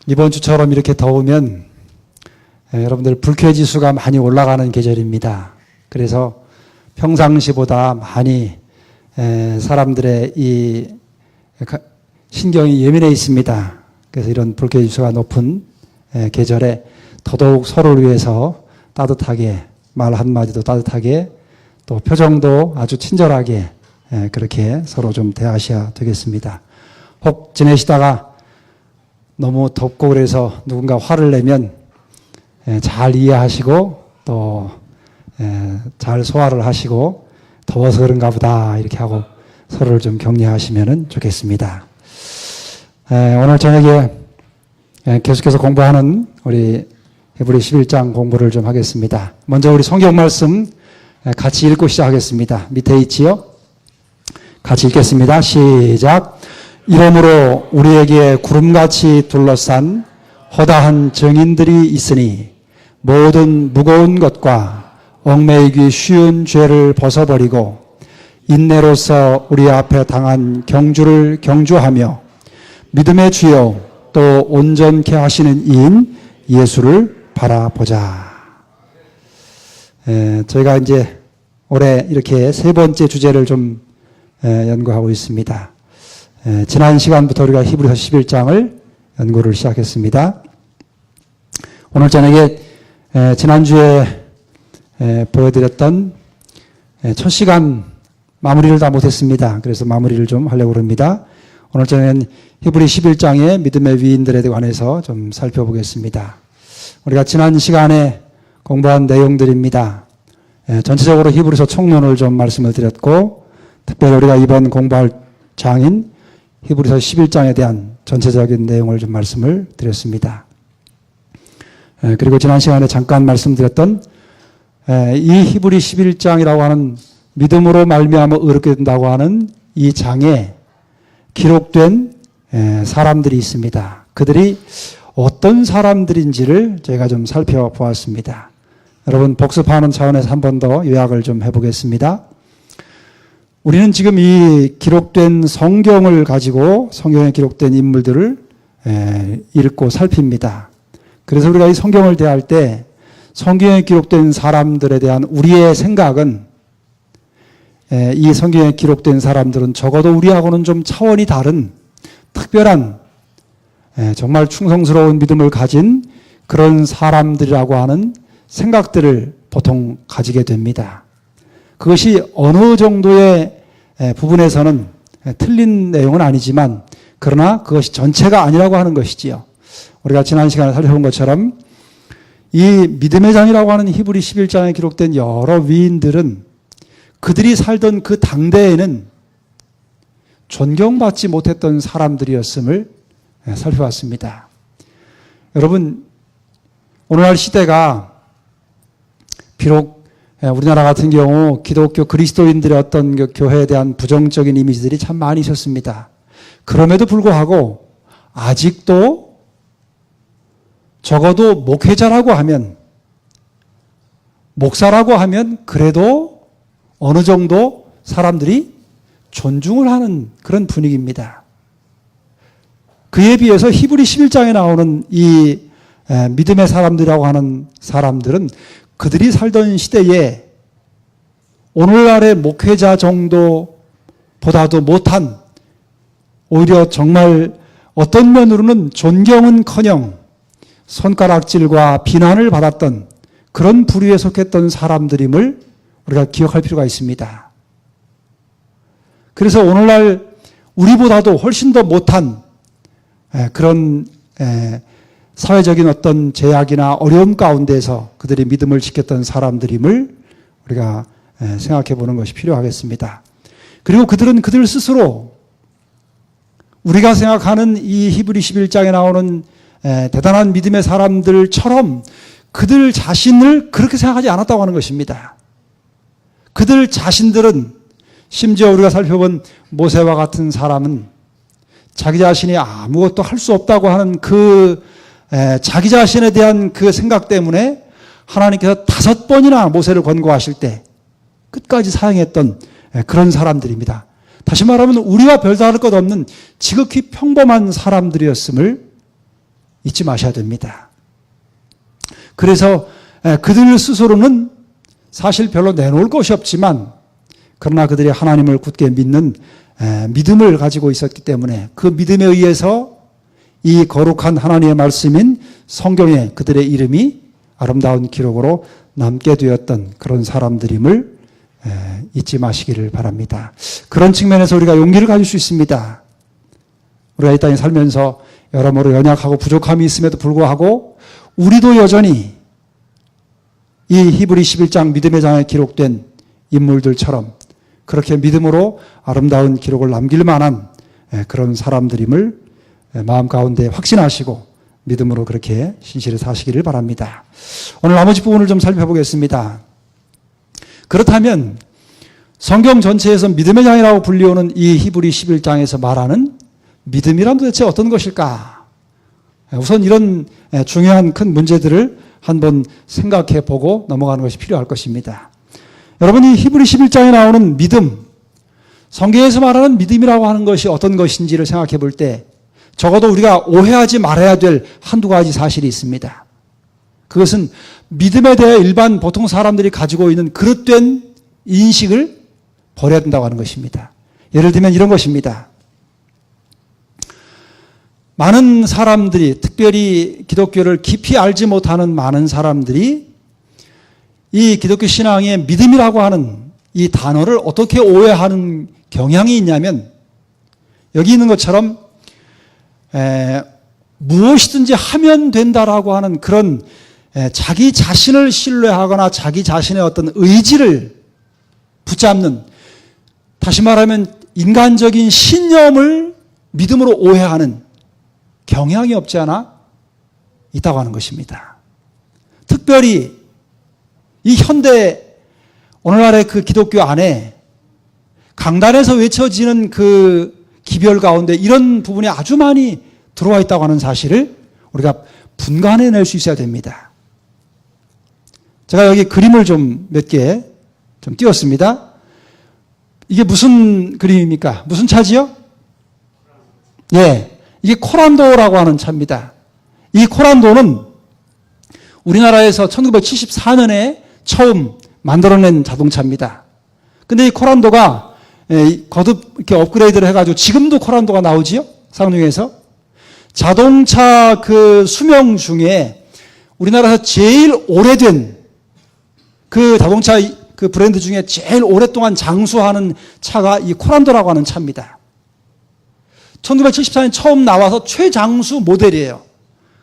이번 주처럼 이렇게 더우면 여러분들 불쾌지수가 많이 올라가는 계절입니다. 그래서 평상시보다 많이 사람들의 이 신경이 예민해 있습니다. 그래서 이런 불쾌지수가 높은 계절에 더더욱 서로를 위해서 따뜻하게, 말 한마디도 따뜻하게, 또 표정도 아주 친절하게 그렇게 서로 좀 대하셔야 되겠습니다. 혹 지내시다가 너무 덥고 그래서 누군가 화를 내면 잘 이해하시고 또 잘 소화를 하시고 더워서 그런가 보다 이렇게 하고 서로를 좀 격려하시면 좋겠습니다. 오늘 저녁에 계속해서 공부하는 우리 히브리 11장 공부를 좀 하겠습니다. 먼저 우리 성경 말씀 같이 읽고 시작하겠습니다. 밑에 있지요? 같이 읽겠습니다. 시작. 이러므로 우리에게 구름같이 둘러싼 허다한 증인들이 있으니 모든 무거운 것과 얽매이기 쉬운 죄를 벗어버리고 인내로서 우리 앞에 당한 경주를 경주하며 믿음의 주요 또 온전케 하시는 이인 예수를 바라보자. 저희가 이제 올해 이렇게 세 번째 주제를 좀 연구하고 있습니다. 지난 시간부터 우리가 히브리서 11장을 연구를 시작했습니다. 오늘 저녁에 지난주에 보여드렸던 첫 시간 마무리를 다 못했습니다. 그래서 마무리를 좀 하려고 합니다. 오늘 저녁엔 히브리 11장의 믿음의 위인들에 관해서 좀 살펴보겠습니다. 우리가 지난 시간에 공부한 내용들입니다. 전체적으로 히브리서 총론을 좀 말씀을 드렸고 특별히 우리가 이번 공부할 장인 히브리서 11장에 대한 전체적인 내용을 좀 말씀을 드렸습니다. 그리고 지난 시간에 잠깐 말씀드렸던 이 히브리 11장이라고 하는 믿음으로 말미암아 의롭게 된다고 하는 이 장에 기록된 사람들이 있습니다. 그들이 어떤 사람들인지를 저희가 좀 살펴보았습니다. 여러분 복습하는 차원에서 한 번 더 요약을 좀 해보겠습니다. 우리는 지금 이 기록된 성경을 가지고 성경에 기록된 인물들을 읽고 살핍니다. 그래서 우리가 이 성경을 대할 때 성경에 기록된 사람들에 대한 우리의 생각은 이 성경에 기록된 사람들은 적어도 우리하고는 좀 차원이 다른 특별한 정말 충성스러운 믿음을 가진 그런 사람들이라고 하는 생각들을 보통 가지게 됩니다. 그것이 어느 정도의 부분에서는 틀린 내용은 아니지만 그러나 그것이 전체가 아니라고 하는 것이지요. 우리가 지난 시간에 살펴본 것처럼 이 믿음의 장이라고 하는 히브리 11장에 기록된 여러 위인들은 그들이 살던 그 당대에는 존경받지 못했던 사람들이었음을 살펴봤습니다. 여러분, 오늘날 시대가 비록 우리나라 같은 경우 기독교 그리스도인들의 어떤 그 교회에 대한 부정적인 이미지들이 참 많이 있었습니다. 그럼에도 불구하고 아직도 적어도 목회자라고 하면, 목사라고 하면 그래도 어느 정도 사람들이 존중을 하는 그런 분위기입니다. 그에 비해서 히브리 11장에 나오는 이 믿음의 사람들이라고 하는 사람들은 그들이 살던 시대에 오늘날의 목회자 정도보다도 못한, 오히려 정말 어떤 면으로는 존경은커녕 손가락질과 비난을 받았던 그런 부류에 속했던 사람들임을 우리가 기억할 필요가 있습니다. 그래서 오늘날 우리보다도 훨씬 더 못한 그런 사회적인 어떤 제약이나 어려움 가운데서 그들이 믿음을 지켰던 사람들임을 우리가 생각해 보는 것이 필요하겠습니다. 그리고 그들은 그들 스스로 우리가 생각하는 이 히브리 11장에 나오는 대단한 믿음의 사람들처럼 그들 자신을 그렇게 생각하지 않았다고 하는 것입니다. 그들 자신들은 심지어 우리가 살펴본 모세와 같은 사람은 자기 자신이 아무것도 할 수 없다고 하는 그 자기 자신에 대한 그 생각 때문에 하나님께서 5번이나 모세를 권고하실 때 끝까지 사용했던 그런 사람들입니다. 다시 말하면 우리와 별다를 것 없는 지극히 평범한 사람들이었음을 잊지 마셔야 됩니다. 그래서 그들 스스로는 사실 별로 내놓을 것이 없지만 그러나 그들이 하나님을 굳게 믿는 믿음을 가지고 있었기 때문에 그 믿음에 의해서 이 거룩한 하나님의 말씀인 성경에 그들의 이름이 아름다운 기록으로 남게 되었던 그런 사람들임을 잊지 마시기를 바랍니다. 그런 측면에서 우리가 용기를 가질 수 있습니다. 우리가 이 땅에 살면서 여러모로 연약하고 부족함이 있음에도 불구하고 우리도 여전히 이 히브리 11장 믿음의 장에 기록된 인물들처럼 그렇게 믿음으로 아름다운 기록을 남길 만한 그런 사람들임을 마음 가운데 확신하시고 믿음으로 그렇게 신실히 사시기를 바랍니다. 오늘 나머지 부분을 좀 살펴보겠습니다. 그렇다면 성경 전체에서 믿음의 장이라고 불리우는 이 히브리 11장에서 말하는 믿음이란 도대체 어떤 것일까? 우선 이런 중요한 큰 문제들을 한번 생각해 보고 넘어가는 것이 필요할 것입니다. 여러분, 이 히브리 11장에 나오는 믿음, 성경에서 말하는 믿음이라고 하는 것이 어떤 것인지를 생각해 볼 때 적어도 우리가 오해하지 말아야 될 한두 가지 사실이 있습니다. 그것은 믿음에 대해 일반 보통 사람들이 가지고 있는 그릇된 인식을 버려야 된다고 하는 것입니다. 예를 들면 이런 것입니다. 많은 사람들이, 특별히 기독교를 깊이 알지 못하는 많은 사람들이 이 기독교 신앙의 믿음이라고 하는 이 단어를 어떻게 오해하는 경향이 있냐면 여기 있는 것처럼 무엇이든지 하면 된다라고 하는 그런 자기 자신을 신뢰하거나 자기 자신의 어떤 의지를 붙잡는, 다시 말하면 인간적인 신념을 믿음으로 오해하는 경향이 없지 않아 있다고 하는 것입니다. 특별히 이 현대 오늘날의 그 기독교 안에 강단에서 외쳐지는 그 기별 가운데 이런 부분이 아주 많이 들어와 있다고 하는 사실을 우리가 분간해낼 수 있어야 됩니다. 제가 여기 그림을 좀 몇 개 좀 띄웠습니다. 이게 무슨 그림입니까? 무슨 차지요? 예, 이게 코란도라고 하는 차입니다. 이 코란도는 우리나라에서 1974년에 처음 만들어낸 자동차입니다. 근데 이 코란도가 거듭 이렇게 업그레이드를 해가지고 지금도 코란도가 나오지요? 쌍용에서. 자동차 그 수명 중에 우리나라에서 제일 오래된 그 자동차 그 브랜드 중에 제일 오랫동안 장수하는 차가 이 코란도라고 하는 차입니다. 1974년 처음 나와서 최장수 모델이에요.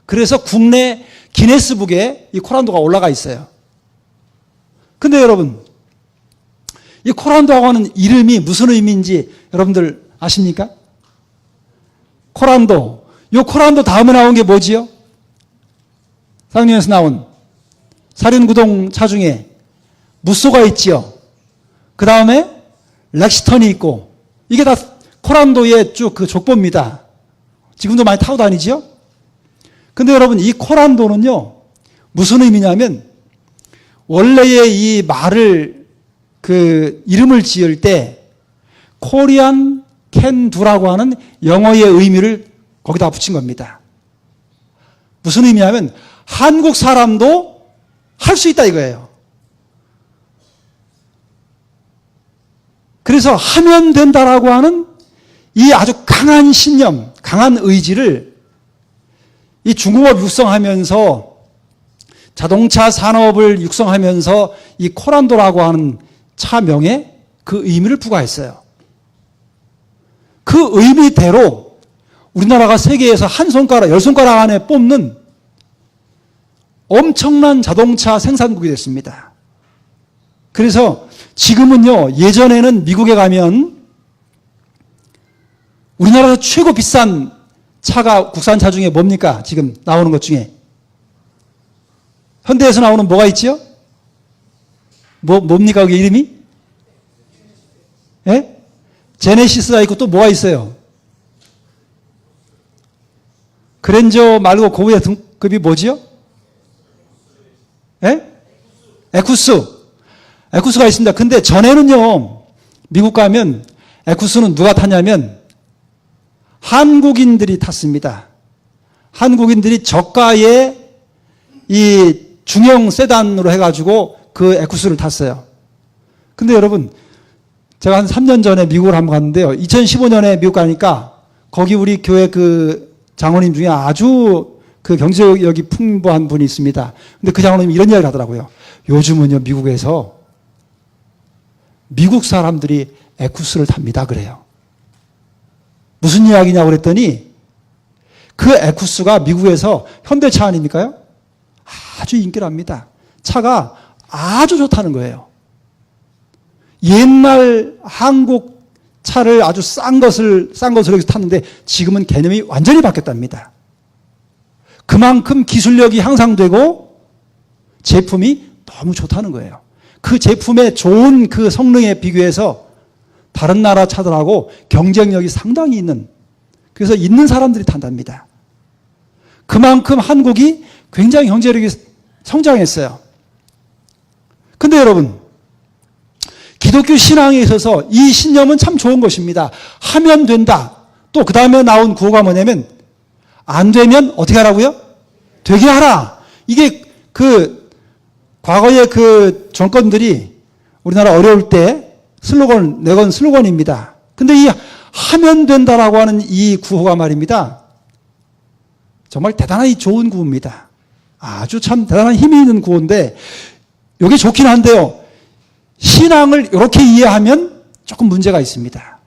그래서 국내 기네스북에 이 코란도가 올라가 있어요. 근데 여러분, 이 코란도라고 하는 이름이 무슨 의미인지 여러분들 아십니까? 코란도. 이 코란도 다음에 나온 게 뭐지요? 쌍용에서 나온 사륜구동 차 중에 무쏘가 있지요. 그 다음에 렉시턴이 있고, 이게 다 코란도의 쭉 그 족보입니다. 지금도 많이 타고 다니지요? 근데 여러분, 이 코란도는요, 무슨 의미냐면, 원래의 이 말을, 그, 이름을 지을 때, 코리안 캔두라고 하는 영어의 의미를 거기다 붙인 겁니다. 무슨 의미냐면, 한국 사람도 할 수 있다 이거예요. 그래서 하면 된다라고 하는 이 아주 강한 신념, 강한 의지를 이 중공업 육성하면서 자동차 산업을 육성하면서 이 코란도라고 하는 차명에 그 의미를 부과했어요. 그 의미대로 우리나라가 세계에서 한 손가락, 열 손가락 안에 뽑는 엄청난 자동차 생산국이 됐습니다. 그래서 지금은요, 예전에는 미국에 가면 우리나라에서 최고 비싼 차가 국산차 중에 뭡니까? 지금 나오는 것 중에. 현대에서 나오는 뭐가 있지요? 뭡니까? 그게 이름이? 예? 제네시스가 있고 또 뭐가 있어요? 그랜저 말고 그 위에 등급이 뭐지요? 예? 에쿠스가 있습니다. 근데 전에는요, 미국 가면 에쿠스는 누가 타냐면 한국인들이 탔습니다. 한국인들이 저가의 이 중형 세단으로 해가지고 그 에쿠스를 탔어요. 근데 여러분, 제가 한 3년 전에 미국을 한번 갔는데요. 2015년에 미국 가니까 거기 우리 교회 그 장로님 중에 아주 그 경제력이 풍부한 분이 있습니다. 근데 그 장로님이 이런 이야기를 하더라고요. 요즘은요, 미국에서 미국 사람들이 에쿠스를 탑니다. 그래요. 무슨 이야기냐고 그랬더니 그 에쿠스가 미국에서 현대차 아닙니까요? 아주 인기랍니다. 차가 아주 좋다는 거예요. 옛날 한국 차를 아주 싼 것을 여기서 탔는데 지금은 개념이 완전히 바뀌었답니다. 그만큼 기술력이 향상되고 제품이 너무 좋다는 거예요. 그 제품의 좋은 그 성능에 비교해서 다른 나라 차들하고 경쟁력이 상당히 있는, 그래서 있는 사람들이 탄답니다. 그만큼 한국이 굉장히 경제력이 성장했어요. 근데 여러분, 기독교 신앙에 있어서 이 신념은 참 좋은 것입니다. 하면 된다. 또 그 다음에 나온 구호가 뭐냐면 안 되면 어떻게 하라고요? 되게 하라. 이게 그 과거의 그 정권들이 우리나라 어려울 때 내건 슬로건입니다. 근데 이 하면 된다라고 하는 이 구호가 말입니다. 정말 대단히 좋은 구호입니다. 아주 참 대단한 힘이 있는 구호인데 이게 좋긴 한데요. 신앙을 이렇게 이해하면 조금 문제가 있습니다.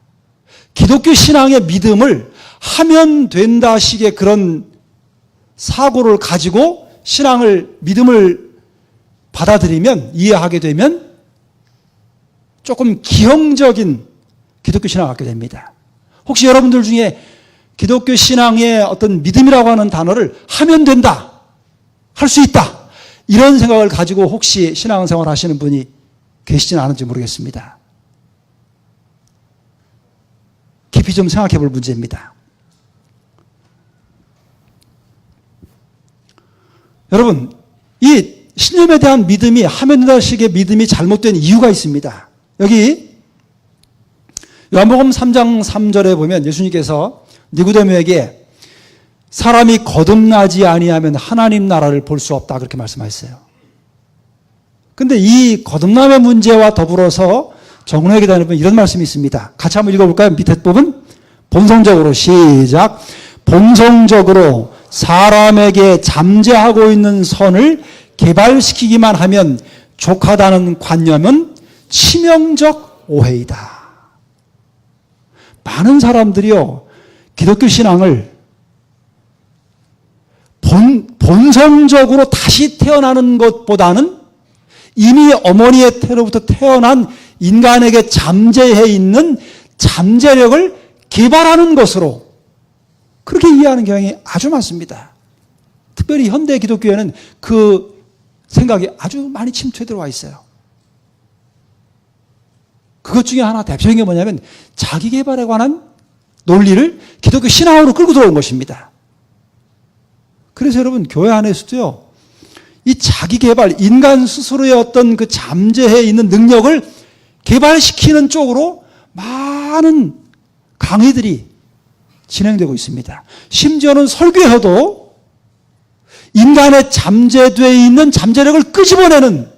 기독교 신앙의 믿음을 하면 된다 식의 그런 사고를 가지고 믿음을 받아들이면, 이해하게 되면 조금 기형적인 기독교 신앙을 갖게 됩니다. 혹시 여러분들 중에 기독교 신앙의 어떤 믿음이라고 하는 단어를 하면 된다, 할 수 있다, 이런 생각을 가지고 혹시 신앙생활 하시는 분이 계시지는 않은지 모르겠습니다. 깊이 좀 생각해 볼 문제입니다. 여러분, 이 신념에 대한 믿음이 하면 된다 식의 믿음이 잘못된 이유가 있습니다. 여기 요한복음 3장 3절에 보면 예수님께서 니고데모에게 사람이 거듭나지 아니하면 하나님 나라를 볼 수 없다 그렇게 말씀하셨어요. 근데 이 거듭남의 문제와 더불어서 정론에게 대한 이런 말씀이 있습니다. 같이 한번 읽어볼까요? 밑에 부분. 본성적으로, 시작. 본성적으로 사람에게 잠재하고 있는 선을 개발시키기만 하면 족하다는 관념은 치명적 오해이다. 많은 사람들이요, 기독교 신앙을 본성적으로 다시 태어나는 것보다는 이미 어머니의 태로부터 태어난 인간에게 잠재해 있는 잠재력을 개발하는 것으로 그렇게 이해하는 경향이 아주 많습니다. 특별히 현대 기독교에는 그 생각이 아주 많이 침투해 들어와 있어요. 그것 중에 하나 대표적인 게 뭐냐면 자기 개발에 관한 논리를 기독교 신앙으로 끌고 들어온 것입니다. 그래서 여러분, 교회 안에서도요, 이 자기 개발, 인간 스스로의 어떤 그 잠재해 있는 능력을 개발시키는 쪽으로 많은 강의들이 진행되고 있습니다. 심지어는 설교에서도 인간의 잠재되어 있는 잠재력을 끄집어내는,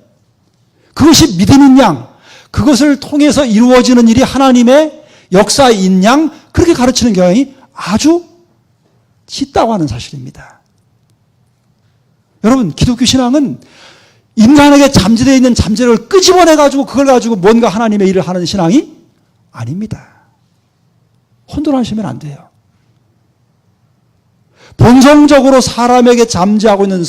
그것이 믿음인 양, 그것을 통해서 이루어지는 일이 하나님의 역사인 양, 그렇게 가르치는 경향이 아주 짙다고 하는 사실입니다. 여러분, 기독교 신앙은 인간에게 잠재되어 있는 잠재력을 끄집어내가지고 그걸 가지고 뭔가 하나님의 일을 하는 신앙이 아닙니다. 혼돈하시면 안 돼요. 본성적으로 사람에게 잠재하고 있는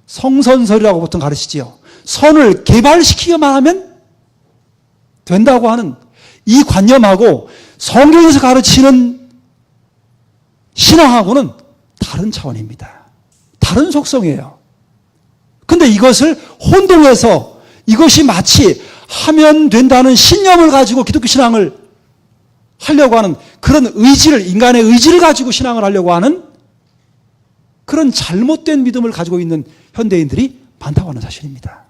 성선설이라고 보통 가르치지요. 선을 개발시키기만 하면 된다고 하는 이 관념하고 성경에서 가르치는 신앙하고는 다른 차원입니다. 다른 속성이에요. 근데 이것을 혼동해서 이것이 마치 하면 된다는 신념을 가지고 기독교 신앙을 하려고 하는 그런 의지를, 인간의 의지를 가지고 신앙을 하려고 하는 그런 잘못된 믿음을 가지고 있는 현대인들이 많다고 하는 사실입니다.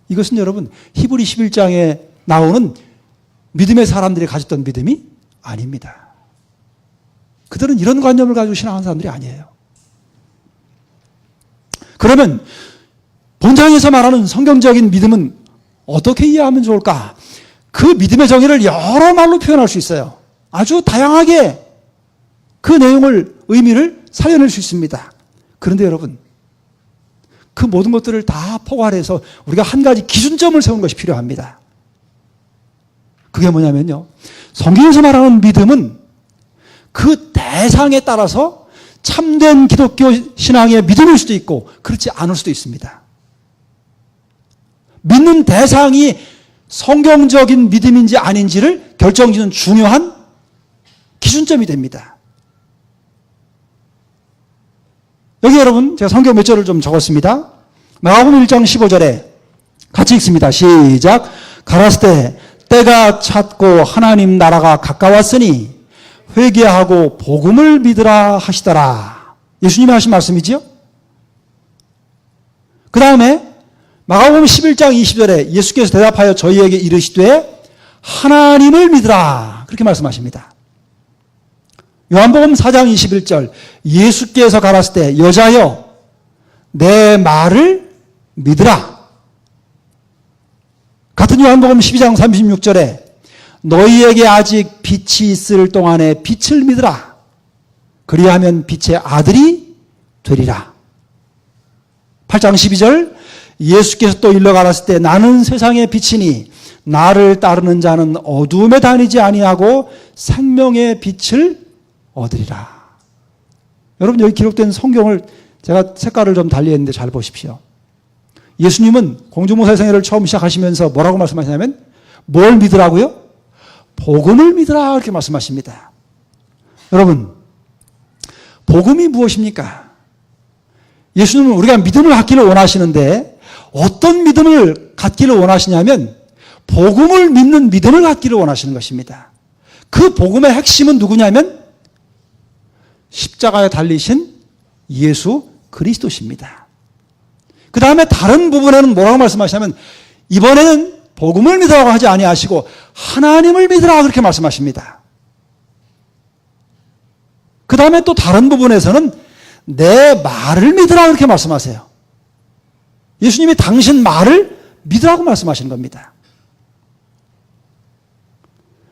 이것은 여러분, 히브리 11장에 나오는 믿음의 사람들이 가졌던 믿음이 아닙니다. 그들은 이런 관념을 가지고 신앙하는 사람들이 아니에요. 그러면 본장에서 말하는 성경적인 믿음은 어떻게 이해하면 좋을까? 그 믿음의 정의를 여러 말로 표현할 수 있어요. 아주 다양하게 그 내용을, 의미를 살려낼 수 있습니다. 그런데 여러분, 그 모든 것들을 다 포괄해서 우리가 한 가지 기준점을 세우는 것이 필요합니다. 그게 뭐냐면요, 성경에서 말하는 믿음은 그 대상에 따라서 참된 기독교 신앙의 믿음일 수도 있고 그렇지 않을 수도 있습니다. 믿는 대상이 성경적인 믿음인지 아닌지를 결정짓는 중요한 기준점이 됩니다. 여기 여러분, 제가 성경 몇 절을 좀 적었습니다. 마가복음 1장 15절에 같이 읽습니다. 시작. 가라사대 때가 찼고 하나님 나라가 가까웠으니 회개하고 복음을 믿으라 하시더라. 예수님이 하신 말씀이지요. 그 다음에 마가복음 11장 20절에 예수께서 대답하여 저희에게 이르시되 하나님을 믿으라. 그렇게 말씀하십니다. 요한복음 4장 21절 예수께서 가라사대 여자여 내 말을 믿으라. 같은 요한복음 12장 36절에 너희에게 아직 빛이 있을 동안에 빛을 믿으라. 그리하면 빛의 아들이 되리라. 8장 12절 예수께서 또 일러 가라사대 때 나는 세상의 빛이니 나를 따르는 자는 어두움에 다니지 아니하고 생명의 빛을 얻으리라. 여러분, 여기 기록된 성경을 제가 색깔을 좀 달리 했는데 잘 보십시오. 예수님은 공중보사의 생애를 처음 시작하시면서 뭐라고 말씀하시냐면 뭘 믿으라고요? 복음을 믿으라 이렇게 말씀하십니다. 여러분, 복음이 무엇입니까? 예수님은 우리가 믿음을 갖기를 원하시는데 어떤 믿음을 갖기를 원하시냐면 복음을 믿는 믿음을 갖기를 원하시는 것입니다. 그 복음의 핵심은 누구냐면 십자가에 달리신 예수 그리스도십니다. 그 다음에 다른 부분에는 뭐라고 말씀하시냐면 이번에는 복음을 믿으라고 하지 아니하시고 하나님을 믿으라 그렇게 말씀하십니다. 그 다음에 또 다른 부분에서는 내 말을 믿으라 그렇게 말씀하세요. 예수님이 당신 말을 믿으라고 말씀하시는 겁니다.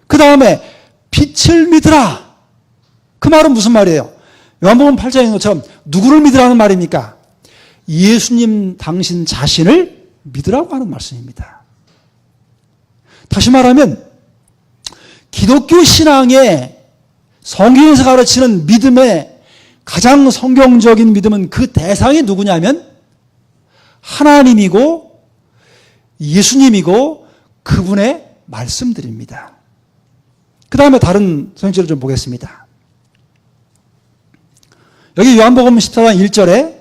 그 다음에 빛을 믿으라. 그 말은 무슨 말이에요? 요한복음 8장인 것처럼 누구를 믿으라는 말입니까? 예수님 당신 자신을 믿으라고 하는 말씀입니다. 다시 말하면 기독교 신앙의 성경에서 가르치는 믿음의 가장 성경적인 믿음은 그 대상이 누구냐면 하나님이고 예수님이고 그분의 말씀들입니다. 그 다음에 다른 성경을 좀 보겠습니다. 여기 요한복음 14장 1절에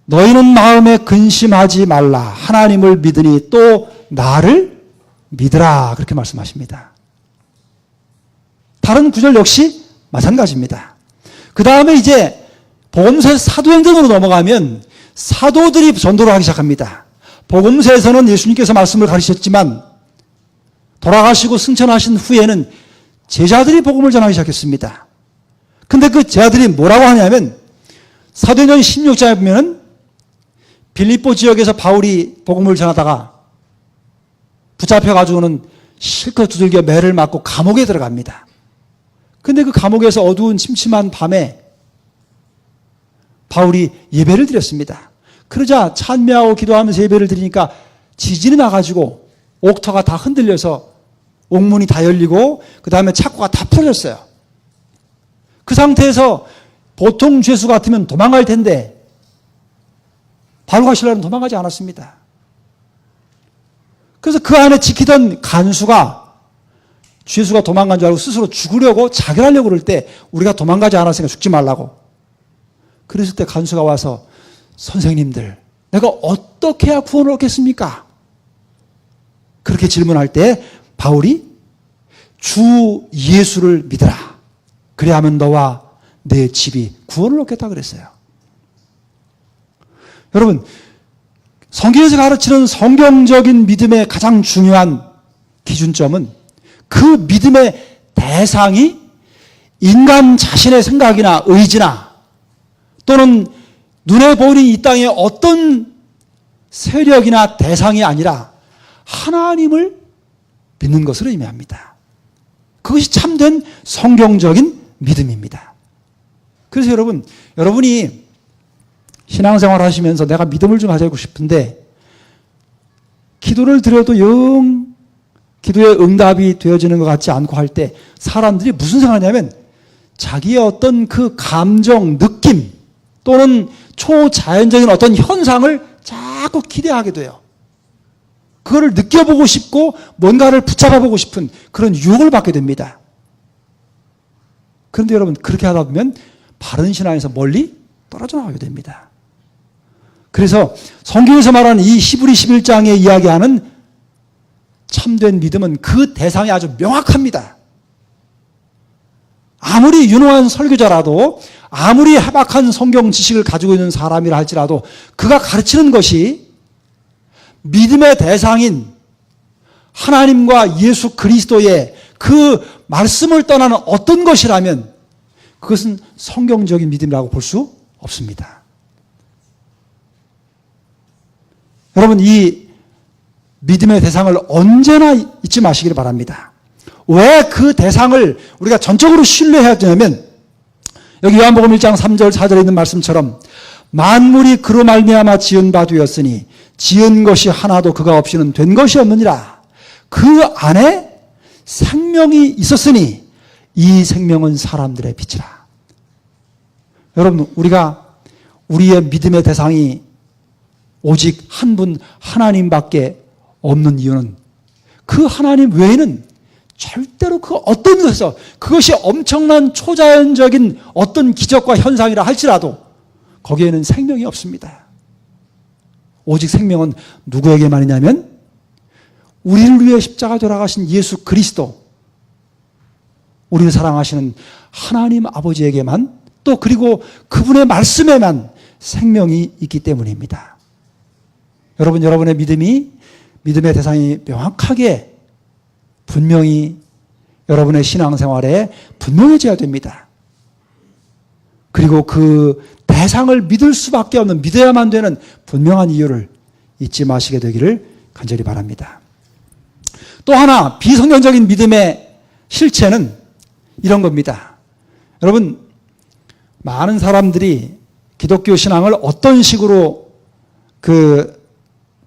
너희는 마음에 근심하지 말라. 하나님을 믿으니 또 나를 믿으라. 그렇게 말씀하십니다. 다른 구절 역시 마찬가지입니다. 그 다음에 이제 복음서 사도행전으로 넘어가면 사도들이 전도를 하기 시작합니다. 복음서에서는 예수님께서 말씀을 가르치셨지만 돌아가시고 승천하신 후에는 제자들이 복음을 전하기 시작했습니다. 근데 그 제자들이 뭐라고 하냐면 사도행전 16장에 보면은 빌립보 지역에서 바울이 복음을 전하다가 붙잡혀가지고는 실컷 두들겨 매를 맞고 감옥에 들어갑니다. 근데 그 감옥에서 어두운 침침한 밤에 바울이 예배를 드렸습니다. 그러자 찬미하고 기도하면서 예배를 드리니까 지진이 나가지고 옥터가 다 흔들려서 옥문이 다 열리고 그 다음에 창고가 다 풀어졌어요. 그 상태에서 보통 죄수 같으면 도망갈 텐데 바울과 실라는 도망가지 않았습니다. 그래서 그 안에 지키던 간수가 죄수가 도망간 줄 알고 스스로 죽으려고 자결하려고 그럴 때 우리가 도망가지 않았으니까 죽지 말라고. 그랬을 때 간수가 와서 선생님들 내가 어떻게 해야 구원을 얻겠습니까? 그렇게 질문할 때 바울이 주 예수를 믿어라. 그래야만 너와 내 집이 구원을 얻겠다 그랬어요. 여러분, 성경에서 가르치는 성경적인 믿음의 가장 중요한 기준점은 그 믿음의 대상이 인간 자신의 생각이나 의지나 또는 눈에 보이는 이 땅의 어떤 세력이나 대상이 아니라 하나님을 믿는 것을 의미합니다. 그것이 참된 성경적인 믿음입니다. 그래서 여러분이 신앙생활 하시면서 내가 믿음을 좀 가지고 싶은데 기도를 드려도 영 기도의 응답이 되어지는 것 같지 않고 할 때 사람들이 무슨 생각하냐면 자기의 어떤 그 감정, 느낌 또는 초자연적인 어떤 현상을 자꾸 기대하게 돼요. 그거를 느껴보고 싶고 뭔가를 붙잡아보고 싶은 그런 유혹을 받게 됩니다. 그런데 여러분 그렇게 하다 보면 바른 신앙에서 멀리 떨어져 나가게 됩니다. 그래서 성경에서 말하는 이 히브리 11장에 이야기하는 참된 믿음은 그 대상이 아주 명확합니다. 아무리 유능한 설교자라도 아무리 해박한 성경 지식을 가지고 있는 사람이라 할지라도 그가 가르치는 것이 믿음의 대상인 하나님과 예수 그리스도의 그 말씀을 떠나는 어떤 것이라면 그것은 성경적인 믿음이라고 볼 수 없습니다. 여러분 이 믿음의 대상을 언제나 잊지 마시기를 바랍니다. 왜 그 대상을 우리가 전적으로 신뢰해야 되냐면 여기 요한복음 1장 3절 4절에 있는 말씀처럼 만물이 그로 말미암아 지은 바 되었으니 지은 것이 하나도 그가 없이는 된 것이 없느니라. 그 안에 생명이 있었으니 이 생명은 사람들의 빛이라. 여러분 우리의 믿음의 대상이 오직 한 분 하나님밖에 없는 이유는 그 하나님 외에는 절대로 그 어떤 것에서 그것이 엄청난 초자연적인 어떤 기적과 현상이라 할지라도 거기에는 생명이 없습니다. 오직 생명은 누구에게만 있냐면 우리를 위해 십자가 돌아가신 예수 그리스도, 우리를 사랑하시는 하나님 아버지에게만 또 그리고 그분의 말씀에만 생명이 있기 때문입니다. 여러분의 믿음의 대상이 명확하게 분명히 여러분의 신앙생활에 분명해져야 됩니다. 그리고 그 대상을 믿을 수밖에 없는, 믿어야만 되는 분명한 이유를 잊지 마시게 되기를 간절히 바랍니다. 또 하나 비성경적인 믿음의 실체는 이런 겁니다. 여러분 많은 사람들이 기독교 신앙을 어떤 식으로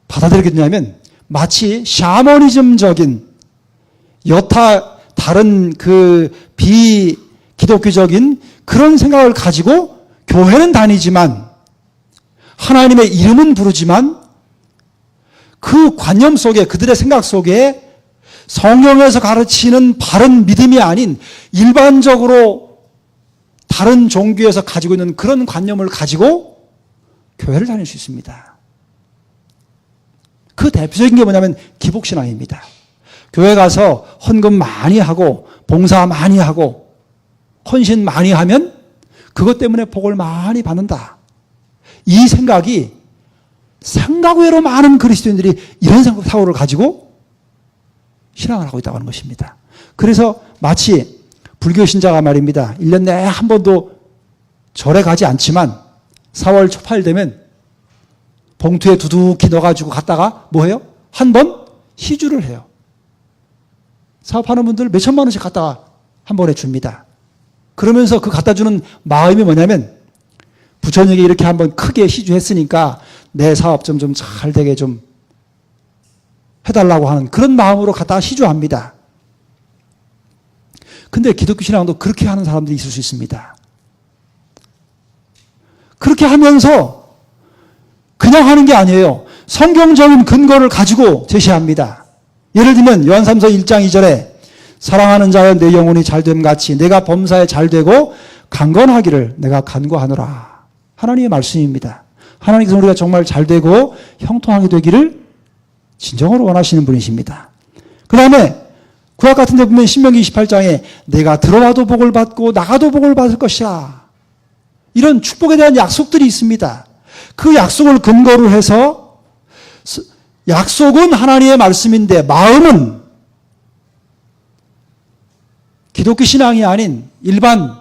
받아들이겠냐면 마치 샤머니즘적인 여타 다른 비기독교적인 그런 생각을 가지고 교회는 다니지만 하나님의 이름은 부르지만 그 관념 속에 그들의 생각 속에 성경에서 가르치는 바른 믿음이 아닌 일반적으로 다른 종교에서 가지고 있는 그런 관념을 가지고 교회를 다닐 수 있습니다. 그 대표적인 게 뭐냐면 기복신앙입니다. 교회 가서 헌금 많이 하고 봉사 많이 하고 헌신 많이 하면 그것 때문에 복을 많이 받는다. 이 생각이 생각 외로 많은 그리스도인들이 이런 사고를 가지고 신앙을 하고 있다고 하는 것입니다. 그래서 마치 불교 신자가 말입니다. 1년 내에 한 번도 절에 가지 않지만 4월 초팔 되면 봉투에 두둑히 넣어가지고 갔다가 뭐 해요? 한 번 시주를 해요. 사업하는 분들 몇 천만 원씩 갖다가 한 번에 줍니다. 그러면서 그 갖다 주는 마음이 뭐냐면 부처님에게 이렇게 한번 크게 시주했으니까 내 사업 좀 잘 되게 좀 해달라고 하는 그런 마음으로 갖다가 시주합니다. 근데 기독교 신앙도 그렇게 하는 사람들이 있을 수 있습니다. 그렇게 하면서 그냥 하는 게 아니에요. 성경적인 근거를 가지고 제시합니다. 예를 들면 요한삼서 1장 2절에 사랑하는 자여 내 영혼이 잘됨 같이 내가 범사에 잘되고 강건하기를 내가 간구하노라. 하나님의 말씀입니다. 하나님께서 우리가 정말 잘되고 형통하게 되기를 진정으로 원하시는 분이십니다. 그 다음에 구약 같은 데 보면 신명기 28장에 내가 들어와도 복을 받고 나가도 복을 받을 것이라. 이런 축복에 대한 약속들이 있습니다. 그 약속을 근거로 해서 약속은 하나님의 말씀인데 마음은 기독교 신앙이 아닌 일반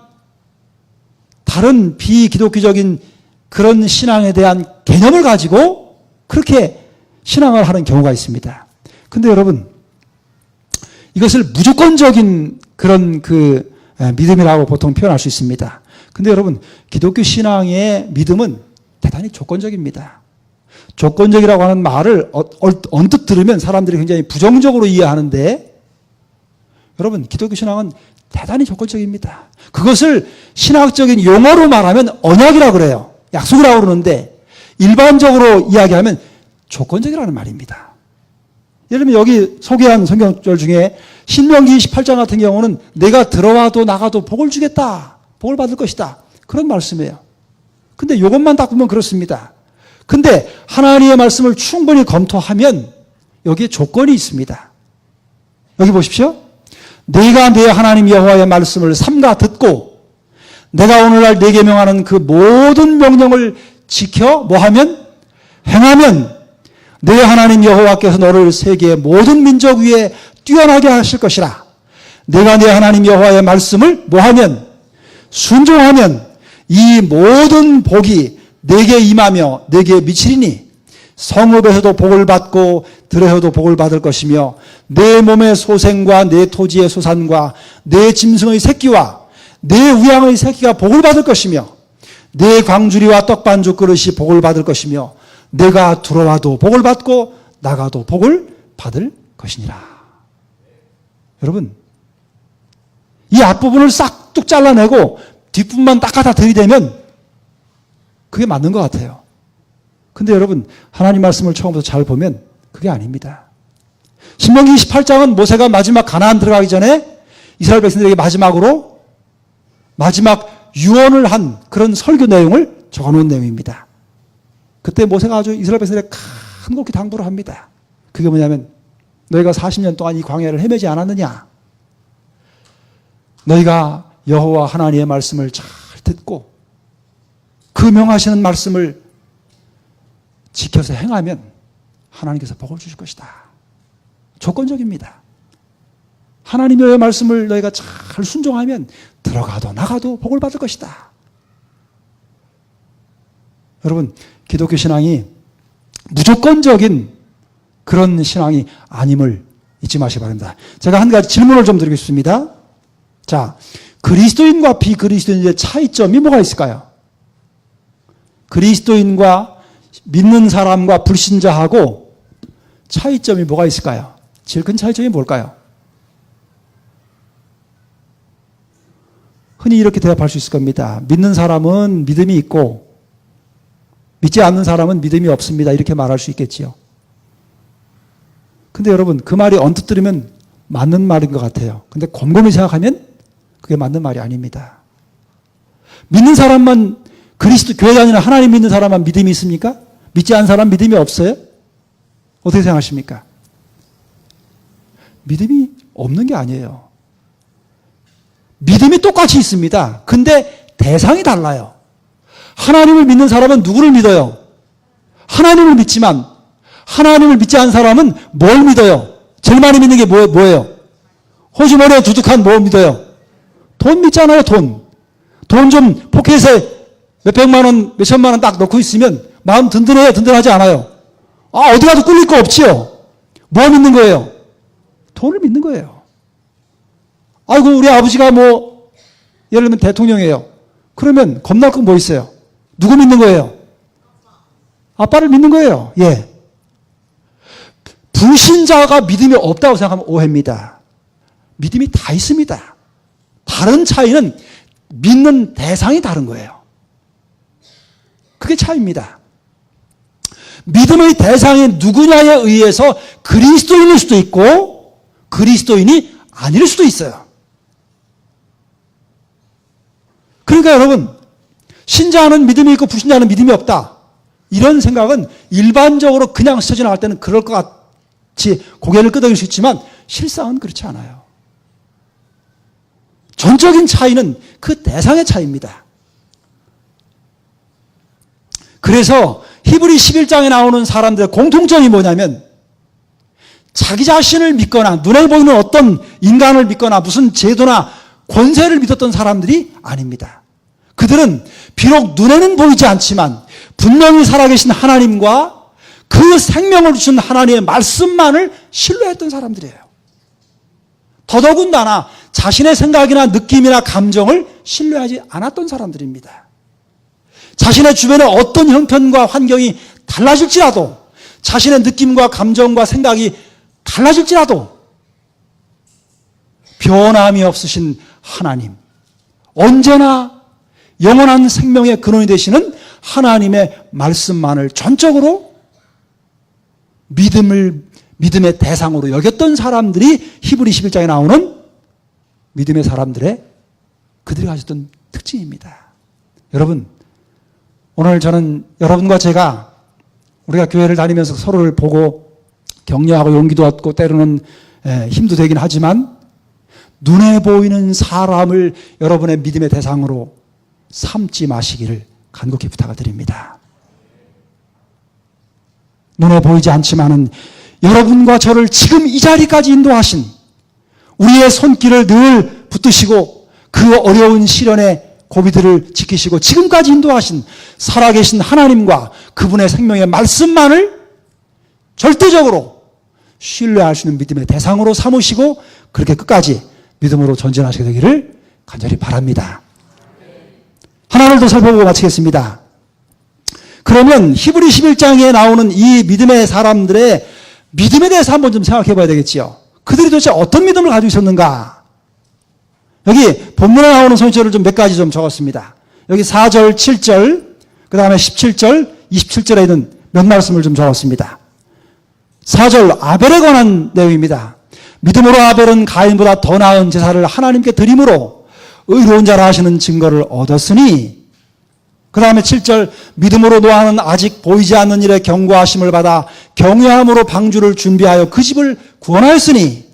다른 비기독교적인 그런 신앙에 대한 개념을 가지고 그렇게 신앙을 하는 경우가 있습니다. 근데 여러분, 이것을 무조건적인 그런 믿음이라고 보통 표현할 수 있습니다. 근데 여러분, 기독교 신앙의 믿음은 대단히 조건적입니다. 조건적이라고 하는 말을 언뜻 들으면 사람들이 굉장히 부정적으로 이해하는데, 여러분, 기독교 신앙은 대단히 조건적입니다. 그것을 신학적인 용어로 말하면 언약이라고 그래요. 약속이라고 그러는데 일반적으로 이야기하면 조건적이라는 말입니다. 예를 들면 여기 소개한 성경절 중에 신명기 18장 같은 경우는 내가 들어와도 나가도 복을 주겠다, 복을 받을 것이다, 그런 말씀이에요. 근데 이것만 딱 보면 그렇습니다. 근데 하나님의 말씀을 충분히 검토하면 여기에 조건이 있습니다. 여기 보십시오. 내가 내 하나님 여호와의 말씀을 삼가 듣고 내가 오늘날 내게 명하는 그 모든 명령을 지켜 뭐하면? 행하면 내 하나님 여호와께서 너를 세계의 모든 민족 위에 뛰어나게 하실 것이라. 내가 내 하나님 여호와의 말씀을 뭐하면? 순종하면 이 모든 복이 내게 임하며 내게 미치리니 성읍에서도 복을 받고 들에서도 복을 받을 것이며 내 몸의 소생과 내 토지의 소산과 내 짐승의 새끼와 내 우양의 새끼가 복을 받을 것이며 내 광주리와 떡반죽 그릇이 복을 받을 것이며 내가 들어와도 복을 받고 나가도 복을 받을 것이니라. 여러분, 이 앞부분을 싹둑 잘라내고 뒷부분만 딱 갖다 들이대면 그게 맞는 것 같아요. 근데 여러분, 하나님 말씀을 처음부터 잘 보면 그게 아닙니다. 신명기 28장은 모세가 마지막 가나안 들어가기 전에 이스라엘 백성들에게 마지막 유언을 한 그런 설교 내용을 적어놓은 내용입니다. 그때 모세가 아주 이스라엘 백성들에게 간곡히 당부를 합니다. 그게 뭐냐면 너희가 40년 동안 이 광야를 헤매지 않았느냐? 너희가 여호와 하나님의 말씀을 잘 듣고 그 명하시는 말씀을 지켜서 행하면 하나님께서 복을 주실 것이다. 조건적입니다. 하나님의 말씀을 너희가 잘 순종하면 들어가도 나가도 복을 받을 것이다. 여러분, 기독교 신앙이 무조건적인 그런 신앙이 아님을 잊지 마시기 바랍니다. 제가 한 가지 질문을 좀 드리겠습니다. 자, 그리스도인과 비그리스도인의 차이점이 뭐가 있을까요? 그리스도인과 믿는 사람과 불신자하고 차이점이 뭐가 있을까요? 제일 큰 차이점이 뭘까요? 흔히 이렇게 대답할 수 있을 겁니다. 믿는 사람은 믿음이 있고 믿지 않는 사람은 믿음이 없습니다. 이렇게 말할 수 있겠지요. 근데 여러분, 그 말이 언뜻 들으면 맞는 말인 것 같아요. 근데 곰곰이 생각하면 그게 맞는 말이 아닙니다. 믿는 사람만, 그리스도 교회 다니는 하나님 믿는 사람만 믿음이 있습니까? 믿지 않는 사람 믿음이 없어요? 어떻게 생각하십니까? 믿음이 없는 게 아니에요. 믿음이 똑같이 있습니다. 근데 대상이 달라요. 하나님을 믿는 사람은 누구를 믿어요? 하나님을 믿지만 하나님을 믿지 않는 사람은 뭘 믿어요? 제일 많이 믿는 게 뭐예요? 호주머니에 두둑한 뭐 믿어요? 돈 믿잖아요, 돈. 돈 좀 포켓에 몇백만 원, 몇천만 원 딱 넣고 있으면 마음 든든해요, 든든하지 않아요? 아, 어디 가도 꿀릴 거 없지요? 뭐 믿는 거예요? 돈을 믿는 거예요. 아이고, 우리 아버지가 뭐, 예를 들면 대통령이에요. 그러면 겁날 건 뭐 있어요? 누구 믿는 거예요? 아빠를 믿는 거예요. 예. 불신자가 믿음이 없다고 생각하면 오해입니다. 믿음이 다 있습니다. 다른 차이는 믿는 대상이 다른 거예요. 그게 차이입니다. 믿음의 대상이 누구냐에 의해서 그리스도인일 수도 있고 그리스도인이 아닐 수도 있어요. 그러니까 여러분, 신자는 믿음이 있고 불신자는 믿음이 없다. 이런 생각은 일반적으로 그냥 스쳐 지나갈 때는 그럴 것 같이 고개를 끄덕일 수 있지만 실상은 그렇지 않아요. 전적인 차이는 그 대상의 차이입니다. 그래서 히브리 11장에 나오는 사람들의 공통점이 뭐냐면 자기 자신을 믿거나 눈에 보이는 어떤 인간을 믿거나 무슨 제도나 권세를 믿었던 사람들이 아닙니다. 그들은 비록 눈에는 보이지 않지만 분명히 살아계신 하나님과 그 생명을 주신 하나님의 말씀만을 신뢰했던 사람들이에요. 더더군다나 자신의 생각이나 느낌이나 감정을 신뢰하지 않았던 사람들입니다. 자신의 주변의 어떤 형편과 환경이 달라질지라도, 자신의 느낌과 감정과 생각이 달라질지라도 변함이 없으신 하나님, 언제나 영원한 생명의 근원이 되시는 하나님의 말씀만을 전적으로 믿음의 대상으로 여겼던 사람들이 히브리 11장에 나오는 믿음의 사람들의 그들이 가졌던 특징입니다. 여러분, 오늘 저는 여러분과 제가 우리가 교회를 다니면서 서로를 보고 격려하고 용기도 얻고 때로는 힘도 되긴 하지만 눈에 보이는 사람을 여러분의 믿음의 대상으로 삼지 마시기를 간곡히 부탁을 드립니다. 눈에 보이지 않지만은 여러분과 저를 지금 이 자리까지 인도하신, 우리의 손길을 늘 붙드시고 그 어려운 시련의 고비들을 지키시고 지금까지 인도하신 살아계신 하나님과 그분의 생명의 말씀만을 절대적으로 신뢰할 수 있는 믿음의 대상으로 삼으시고 그렇게 끝까지 믿음으로 전진하시게 되기를 간절히 바랍니다. 하나를 더 살펴보고 마치겠습니다. 그러면 히브리 11장에 나오는 이 믿음의 사람들의 믿음에 대해서 한번 좀 생각해 봐야 되겠지요. 그들이 도대체 어떤 믿음을 가지고 있었는가? 여기 본문에 나오는 손절을 좀 몇 가지 좀 적었습니다. 여기 4절, 7절, 그 다음에 17절, 27절에 있는 몇 말씀을 좀 적었습니다. 4절, 아벨에 관한 내용입니다. 믿음으로 아벨은 가인보다 더 나은 제사를 하나님께 드림으로 의로운 자라 하시는 증거를 얻었으니, 그 다음에 7절, 믿음으로 노아는 아직 보이지 않는 일에 경고하심을 받아 경외함으로 방주를 준비하여 그 집을 구원하였으니,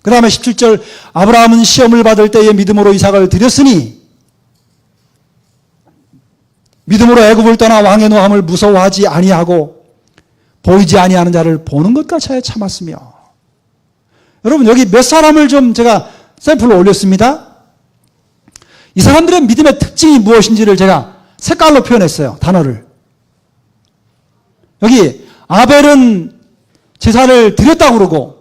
그 다음에 17절, 아브라함은 시험을 받을 때에 믿음으로 이삭을 드렸으니, 믿음으로 애굽을 떠나 왕의 노함을 무서워하지 아니하고 보이지 아니하는 자를 보는 것까지 참았으며. 여러분, 여기 몇 사람을 좀 제가 샘플로 올렸습니다. 이 사람들의 믿음의 특징이 무엇인지를 제가 색깔로 표현했어요. 단어를. 여기 아벨은 제사를 드렸다고 그러고,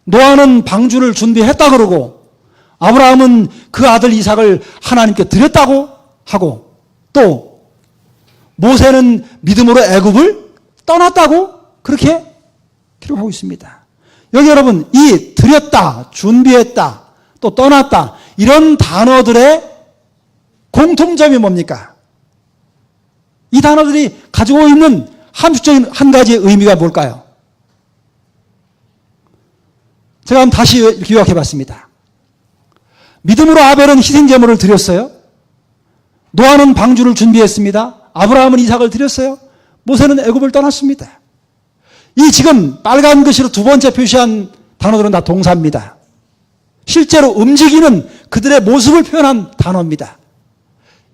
노아는 방주를 준비했다고 그러고, 아브라함은 그 아들 이삭을 하나님께 드렸다고 하고, 또 모세는 믿음으로 애굽을 떠났다고 그렇게 기록하고 있습니다. 여기 여러분, 이 드렸다, 준비했다, 또 떠났다, 이런 단어들의 공통점이 뭡니까? 이 단어들이 가지고 있는 함축적인 한 가지의 의미가 뭘까요? 제가 한번 다시 기억해 봤습니다. 믿음으로 아벨은 희생제물을 드렸어요. 노아는 방주를 준비했습니다. 아브라함은 이삭을 드렸어요. 모세는 애굽을 떠났습니다. 이 지금 빨간 글씨로 두 번째 표시한 단어들은 다 동사입니다. 실제로 움직이는 그들의 모습을 표현한 단어입니다.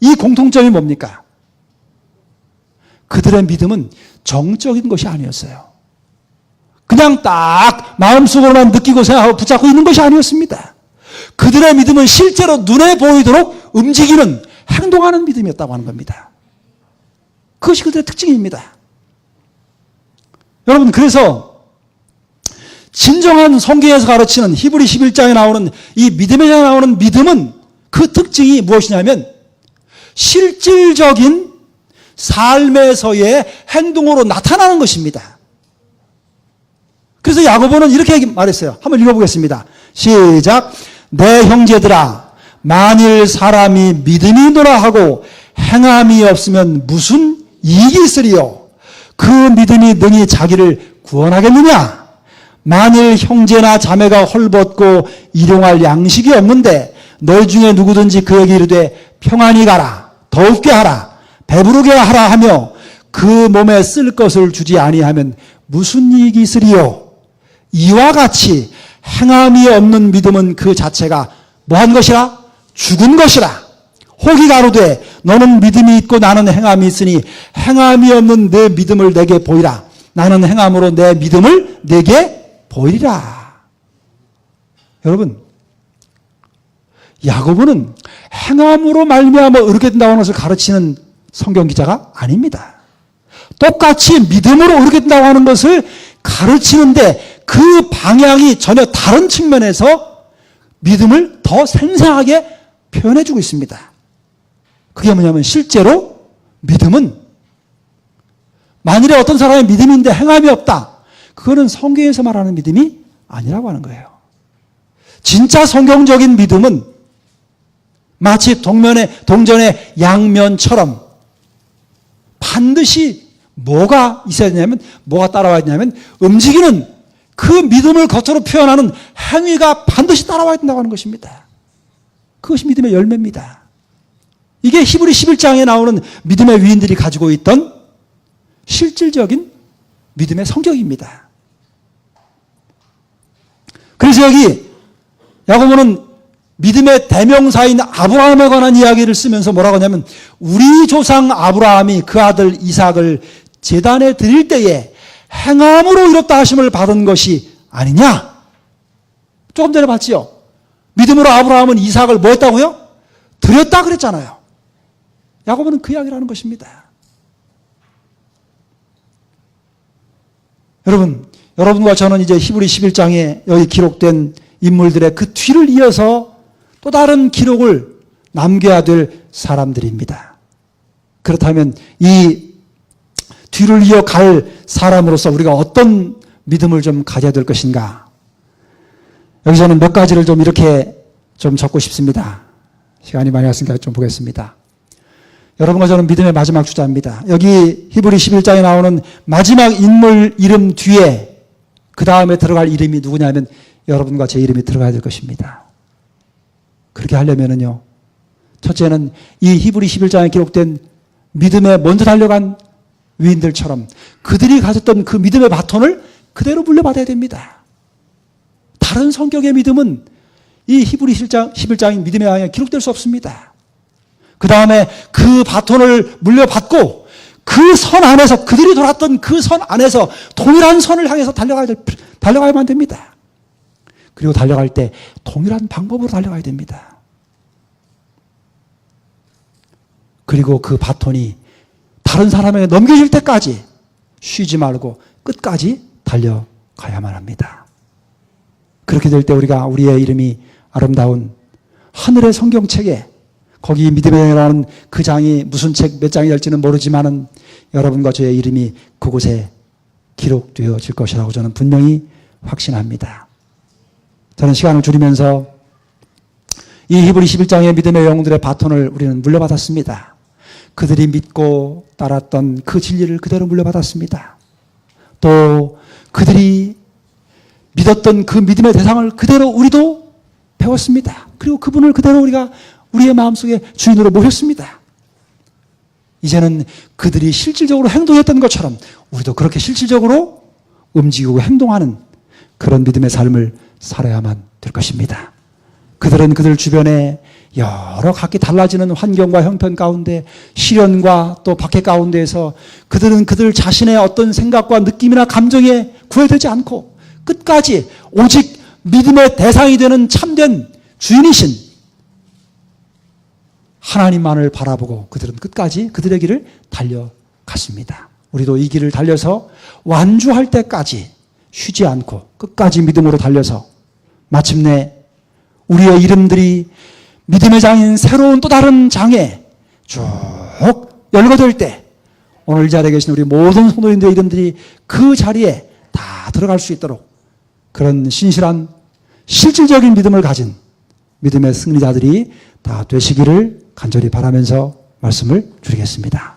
이 공통점이 뭡니까? 그들의 믿음은 정적인 것이 아니었어요. 그냥 딱 마음속으로만 느끼고 생각하고 붙잡고 있는 것이 아니었습니다. 그들의 믿음은 실제로 눈에 보이도록 움직이는, 행동하는 믿음이었다고 하는 겁니다. 그것이 그들의 특징입니다. 여러분, 그래서 진정한 성경에서 가르치는 히브리 11장에 나오는 이 믿음에 나오는 믿음은 그 특징이 무엇이냐면 실질적인 삶에서의 행동으로 나타나는 것입니다. 그래서 야고보는 이렇게 말했어요. 한번 읽어보겠습니다. 시작. 내 형제들아, 만일 사람이 믿음이노라 하고 행함이 없으면 무슨 이익이 있으리요? 그 믿음이 능히 자기를 구원하겠느냐? 만일 형제나 자매가 헐벗고 일용할 양식이 없는데 너희 중에 누구든지 그에게 이르되 평안히 가라, 더웁게 하라, 배부르게 하라 하며 그 몸에 쓸 것을 주지 아니하면 무슨 이익이 있으리요? 이와 같이 행함이 없는 믿음은 그 자체가 뭐한 것이라? 죽은 것이라. 혹이 가로되 너는 믿음이 있고 나는 행함이 있으니 행함이 없는 내 믿음을 내게 보이라. 나는 행함으로 내 믿음을 내게 보이리라. 여러분, 야고보는 행함으로 말미암아 의롭게 된다고 하는 것을 가르치는 성경 기자가 아닙니다. 똑같이 믿음으로 의롭게 된다고 하는 것을 가르치는데 그 방향이 전혀 다른 측면에서 믿음을 더 생생하게 표현해주고 있습니다. 그게 뭐냐면 실제로 믿음은 만일에 어떤 사람의 믿음인데 행함이 없다. 그거는 성경에서 말하는 믿음이 아니라고 하는 거예요. 진짜 성경적인 믿음은 마치 동전의 양면처럼 반드시 뭐가 있어야 되냐면, 뭐가 따라와야 되냐면 움직이는 그 믿음을 겉으로 표현하는 행위가 반드시 따라와야 된다고 하는 것입니다. 그것이 믿음의 열매입니다. 이게 히브리 11장에 나오는 믿음의 위인들이 가지고 있던 실질적인 믿음의 성격입니다. 그래서 여기 야고보는 믿음의 대명사인 아브라함에 관한 이야기를 쓰면서 뭐라고 하냐면 우리 조상 아브라함이 그 아들 이삭을 제단에 드릴 때에 행함으로 이롭다 하심을 받은 것이 아니냐? 조금 전에 봤지요? 믿음으로 아브라함은 이삭을 뭐 했다고요? 드렸다 그랬잖아요. 야고보는 그 이야기를 하는 것입니다. 여러분과 저는 이제 히브리 11장에 여기 기록된 인물들의 그 뒤를 이어서 또 다른 기록을 남겨야 될 사람들입니다. 그렇다면 이 뒤를 이어갈 사람으로서 우리가 어떤 믿음을 좀 가져야 될 것인가? 여기서는 몇 가지를 좀 이렇게 좀 적고 싶습니다. 시간이 많이 왔으니까 좀 보겠습니다. 여러분과 저는 믿음의 마지막 주자입니다. 여기 히브리 11장에 나오는 마지막 인물 이름 뒤에 그 다음에 들어갈 이름이 누구냐면 여러분과 제 이름이 들어가야 될 것입니다. 그렇게 하려면은요, 첫째는 이 히브리 11장에 기록된 믿음에 먼저 달려간 위인들처럼 그들이 가졌던 그 믿음의 바톤을 그대로 물려받아야 됩니다. 다른 성격의 믿음은 이 히브리 11장인 믿음의 강에 기록될 수 없습니다. 그 다음에 그 바톤을 물려받고 그 선 안에서 그들이 돌았던 그 선 안에서 동일한 선을 향해서 달려가야만 됩니다. 그리고 달려갈 때 동일한 방법으로 달려가야 됩니다. 그리고 그 바톤이 다른 사람에게 넘겨질 때까지 쉬지 말고 끝까지 달려가야만 합니다. 그렇게 될 때 우리의 이름이 아름다운 하늘의 성경책에 거기 믿음이라는 그 장이 무슨 책 몇 장이 될지는 모르지만은 여러분과 저의 이름이 그곳에 기록되어질 것이라고 저는 분명히 확신합니다. 저는 시간을 줄이면서 이 히브리 11장의 믿음의 영웅들의 바톤을 우리는 물려받았습니다. 그들이 믿고 따랐던 그 진리를 그대로 물려받았습니다. 또 그들이 믿었던 그 믿음의 대상을 그대로 우리도 배웠습니다. 그리고 그분을 그대로 우리가 우리의 마음속에 주인으로 모셨습니다. 이제는 그들이 실질적으로 행동했던 것처럼 우리도 그렇게 실질적으로 움직이고 행동하는 그런 믿음의 삶을 살아야만 될 것입니다. 그들은 그들 주변에 여러 각기 달라지는 환경과 형편 가운데 시련과 또 박해 가운데에서 그들은 그들 자신의 어떤 생각과 느낌이나 감정에 구애되지 않고 끝까지 오직 믿음의 대상이 되는 참된 주인이신 하나님만을 바라보고 그들은 끝까지 그들의 길을 달려갔습니다. 우리도 이 길을 달려서 완주할 때까지 쉬지 않고 끝까지 믿음으로 달려서 마침내 우리의 이름들이 믿음의 장인 새로운 또 다른 장에 쭉 열거될 때 오늘 이 자리에 계신 우리 모든 성도님들의 이름들이 그 자리에 다 들어갈 수 있도록 그런 신실한 실질적인 믿음을 가진 믿음의 승리자들이 다 되시기를 간절히 바라면서 말씀을 드리겠습니다.